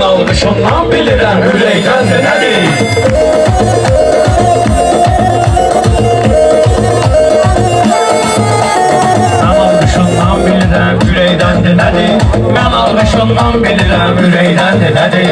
almışımdan bilirəm ürəkdən də nədir? Mən almışımdan bilirəm ürəkdən də nədir? Mən almışımdan bilirəm ürəkdən də nədir?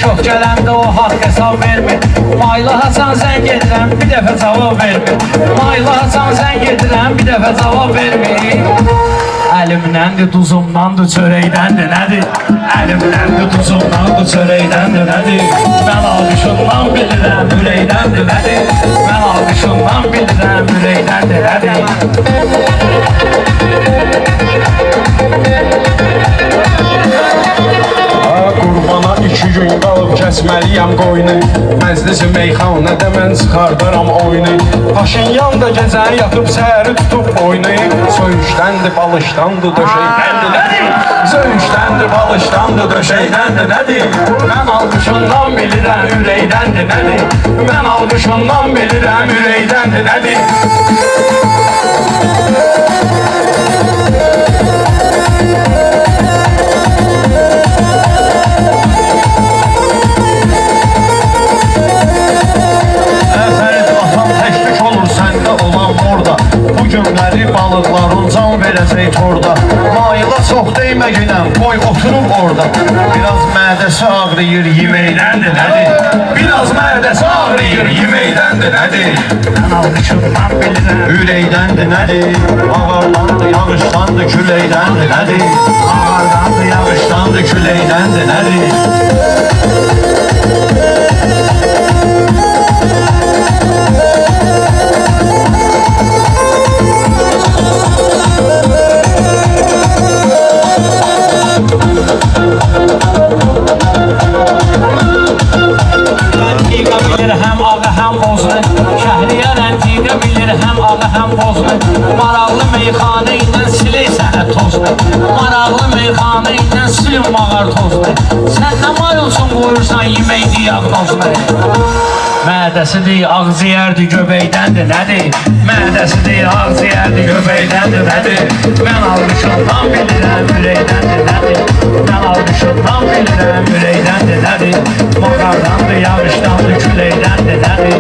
Çok gələndə o haqq hesab vermir. Maylı Hasan zəng edirəm, bir dəfə cavab vermir. Maylı Hasan zəng edirəm, bir dəfə cavab vermir. Əlimdəndir, duzumdandır, çörəkdəndir, nədir? Əlimdəndir, duzumdandır, çörəkdəndir, nədir? Mən almışımdan bilirəm, ürəkdəndir, nədir? Mən almışımdan bilirəm, ürəkdəndir, nədir? İki gün qalıb kəsməliyəm qoyunu. Məclisi meyxanədə mən çıxardaram oyunu. Paşinyan da gecəni yatıb səhəri tutub oyunu. Söyüşdəndir, balışdandır, döşəkdəndir, nədir? Söyüşdəndir, balışdandır, döşəkdəndir, nədir? Mən almışımdan bilirəm, ürəkdəndir, nədir? Mən almışımdan bilirəm, ürəkdəndir, nədir? Günləri balıqların can verəcək torda. Mayıla çox deymə günəm, qoy oturub orada. Biraz mədəsi ağrıyır, yeməkdəndir, nədir? Biraz mədəsi ağrıyır, yeməkdəndir, nədir? Mən almışımdan bilirəm, ürəkdəndir, nədir? Ağardandır, yağışdandır, küləkdəndir, nədir? Ağardandır, yağışdandır, küləkdəndir, nədir? Maraqlı meyxanə ilə silir sənə tozlu. Maraqlı meyxanə ilə silir mağar tozlu. Sən nə mayılsın qoyursan yemək diaqnozlu. Mədəsidir, ağziyərdir, göbəkdəndir, nədir? Mədəsidir, ağziyərdir, göbəkdəndir, nədir? Mən almışımdan bilirəm, ürəkdəndir, nədir? Mən almışımdan bilirəm, ürəkdəndir, nədir? Mağardandır, yağışdandır, küləkdəndir, nədir?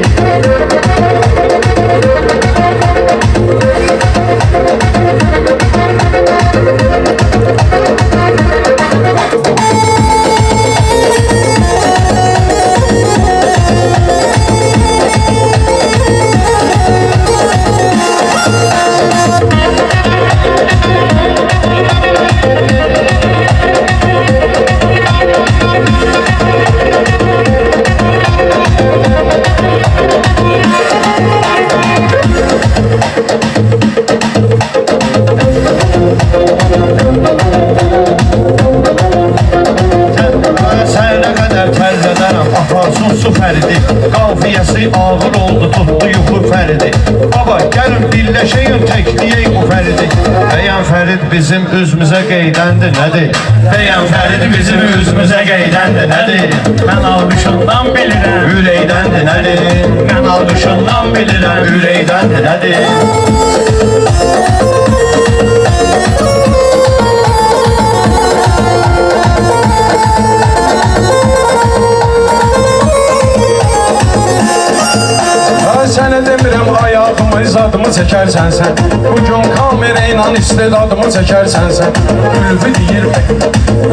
Su fəridi, qafiyəsi ağır oldu, tutdu yuxu fəridi. Baba, gəlin birləşəyin, təkliyək bu fəridi. Bəyən fərid bizim üzümüzə qeydəndir, nədir? Bəyən fərid bizim üzümüzə qeydəndir, nədir? Mən almışımdan bilirəm, ürəkdəndir, nədir? Mən almışımdan bilirəm, ürəkdəndir, nədir? Sən Sənə demirəm ayağımı, zadımı çəkərsən sən. Bugün kamera ilə istedadımı çəkərsən sən.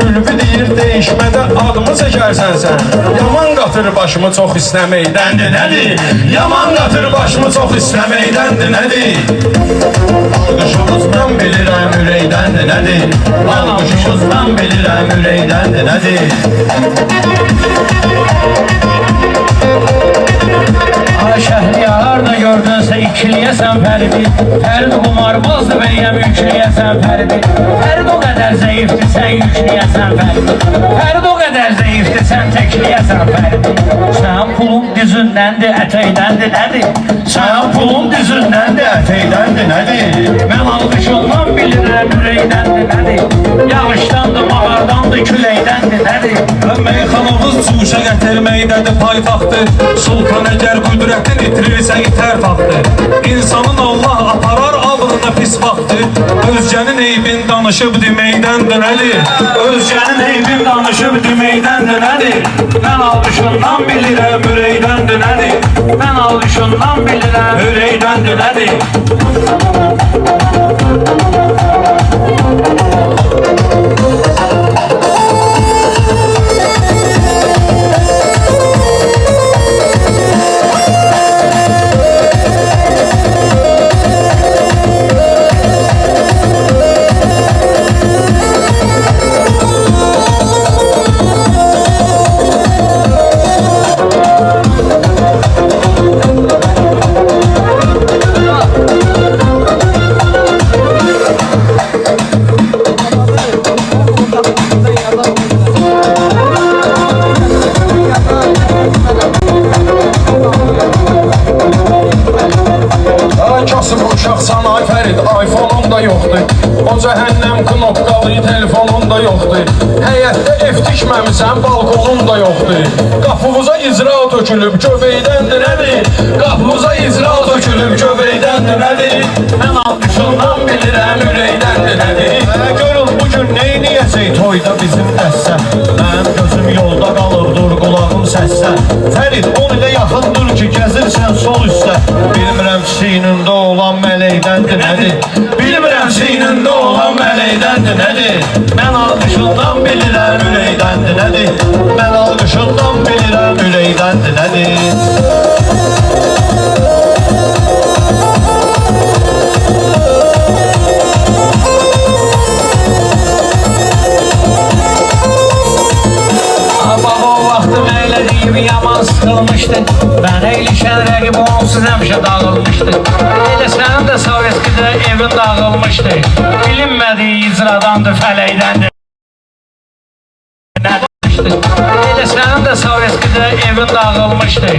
Ülvi deyir değişmədə adımı çəkərsən sən. Yaman qatır başımı çox istəməkdəndir nədir? Yaman qatır başımı çox istəməkdəndir nədir? Alqışımızdan bilirəm ürəkdəndir nədir? Alqışımızdan bilirəm ürəkdəndir nədir? Ay Şəhriyarda gördünsə ikiliyəsən Fəridi. Fərid qumarbazdır bəyəm yükliyəsən Fəridi. Fərid o qədər zəifdir sən yükliyəsən Fəridi. Fərid o qədər zəifdir sən təkliyəsən Fəridi. Sən pulun düzündəndir ətəkdəndir nədir? Sən pulun düzündəndir ətəkdəndir nədir? Mən alqışından bilirəm ürəkdəndir nədir? Yağışdandır, mağardandır, küləkdəndir nədir? Meyxanamız cuşa gətirməkdədir paytaxtı. Sultan əgər qüdrətin itirirsə itər taxtı. İnsanın Allah aparar alnına pis vaxtı. Özgənin eybin danışıb deməkdəndir nədir? Özgənin eybin danışıb deməkdəndir nədir? Mən alqışından bilirəm ürəkdəndir nədir? Mən alqışından bilirəm ürəkdəndir nədir? iPhone'um da yoxdur. O cəhənnəm knopkalı telefonum da yoxdur. Həyətdə ev tikməmisən, balkonum da yoxdur. Qapımıza icra tökülüb göbəkdəndir nədir? Qapımıza icra tökülüb göbəkdəndir nədir? Mən alqışından bilirəm ürəkdəndir nədir? Görün bugün neyniyəcək toyda bizim dəstə? Mənim gözüm yolda qalıbdır, qulağım səsdə. Fərid 10 ilə yaxındır ki gəzirsən sol üstə. Bilmirəm çiynində olan mələkdəndir nədir? Bilmirəm çiynində olan mələkdəndir nədir? Mən alqışından bilirəm ürəkdəndir nədir? Mən alqışından bilirəm ürəkdəndir nədir? Yaman sıkılmıştı. Ben eylişen rəqib onsuz həmişə dağılmıştı. Elə sənin də Sovetskidə evin dağılmıştı. Bilinmədiyi icradandır, fələkdəndir. Elə sənin də Sovetskidə evin dağılmıştı.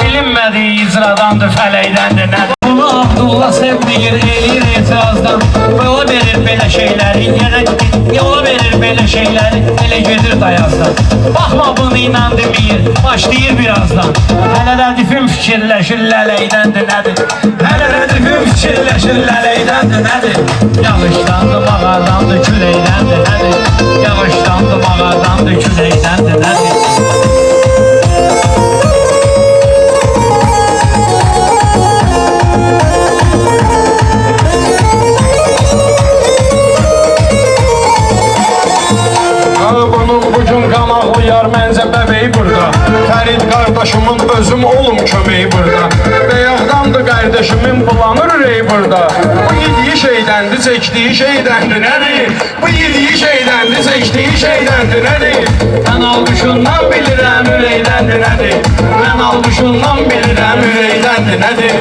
Bilinmədiyi icradandır, fələkdəndir. Bunu Abdullah sevməyir, eləyir etirazdan. Yola verir belə şeyləri, yola verir belə şeyləri, elə gedir dayazdan. Baxma bunu inan deməyir, başlayır birazdan. Hələ rədifim fikirləşir, lələkdəndir nədir? Hələ rədifim fikirləşir, lələkdəndir nədir? Yağışdandır, mağardandır, küləkdəndir nədir? Yağışdandır, mağardandır, küləkdəndir nədir? Məncə bəbəyi burada. Fərid qardaşımın özüm olum köməyi burada. Bəyaqdandır qardaşımın bulanır ürəyi burada. Bu yediyi şeydəndir, çəkdiyi şeydəndir nədir? Bu yediyi şeydəndir, çəkdiyi şeydəndir nədir? Mən alqışından bilirəm ürəkdəndir nədir? Mən alqışından bilirəm ürəkdəndir nədir?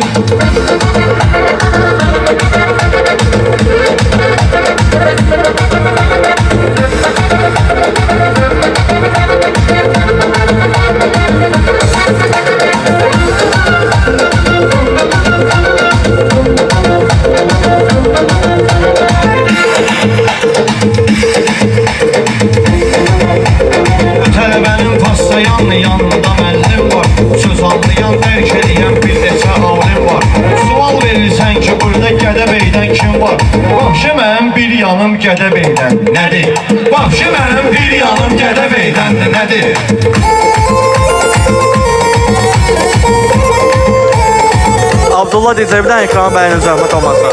Yanında mənlim var, söz anlayan dərk eləyən bir neçə halim var. Sual verirsən ki, burada Gədəbeydən kim var? Vahşi mənim bir yanım Gədəbeydən nədir? Vahşi mənim bir yanım Gədəbeydəndir nədir? Abdullah deyəcək, bir dənə ekranı bəyənin zəhmət olmazsa.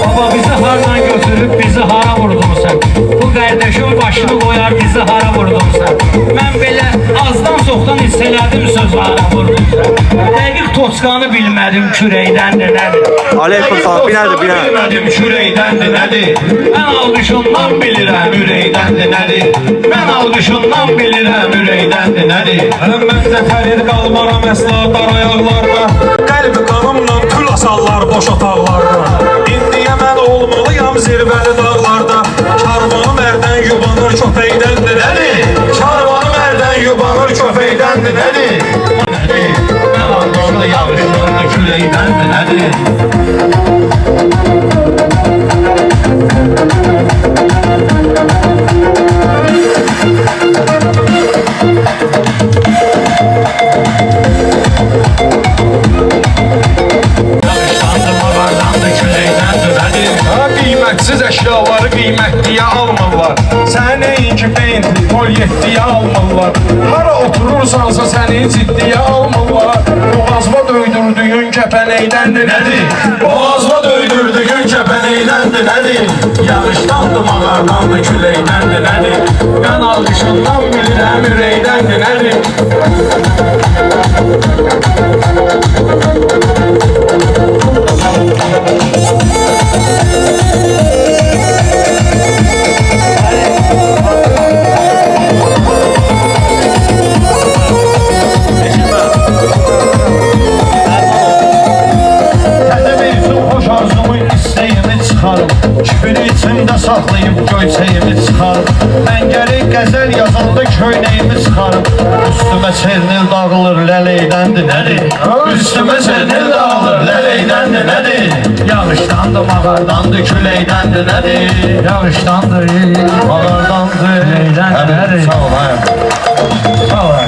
Baba bizi hardan götürüb, bizi hara vurdun sen? Bu kardeşin başını koyar, bizi hara vurdun sen? Ben belə azdan soxdan hissələdim söz hara vurdun sen? Dəqiq toskanı bilmədim, kürəkdəndir nədir? Aleyküm salam, binədir, binə. Bilmədim kürəkdəndir nədir? Mən alqışından bilirəm, Ürəkdəndir nədir? mən alqışından bilirəm, Ürəkdəndir nədir? Mən də fərid qalmaram əsla dar ayaqlarda. Qəlbi qanımla kül asallar boş otaqlarda. İndiyə mən olmalıyam zirvəli dağlarda. Karvanım ərdən yubanır köpəkdəndir nədir? Karvanım ərdən yubanır köpəkdəndir nədir? Nədir? Mən alqışlı yağışlarını küləkdəndir nədir? Yağışdandır, mağardandır, küləkdəndir nədir? Ha, qiymətsiz əşyaları qiymətliyə almırlar. Səni nəinki Bentley, Polyettiyə almırlar. Hara oturursansa səni ciddiyə almırlar. Boğazma döydürdüyün kəpənəkdəndir nədir? Boğazma döydürdüyün kəpənəydəndir nədir? Yağışdandır, mağardandır, küləkdəndir nədir? Mən alqışından bilirəm, ürəkdəndir nədir? Təzə mevzu xoş arzumu, istəyimi çıxarım. Küpünü içimdə saxlayıb göyçəyimi çıxarım. Mən gərək qəzəl yazanda köynəyimi çıxarım. Üstümə çernil dağılır, lələydəndir nədir? Üstümə çernil dağılır, lələydəndir nədir? Yağışdandır, mağardandır, küləkdəndir nədir? Yağışdandır, mağardandır, küləkdəndir nədir? Sağ ol, sağ ol.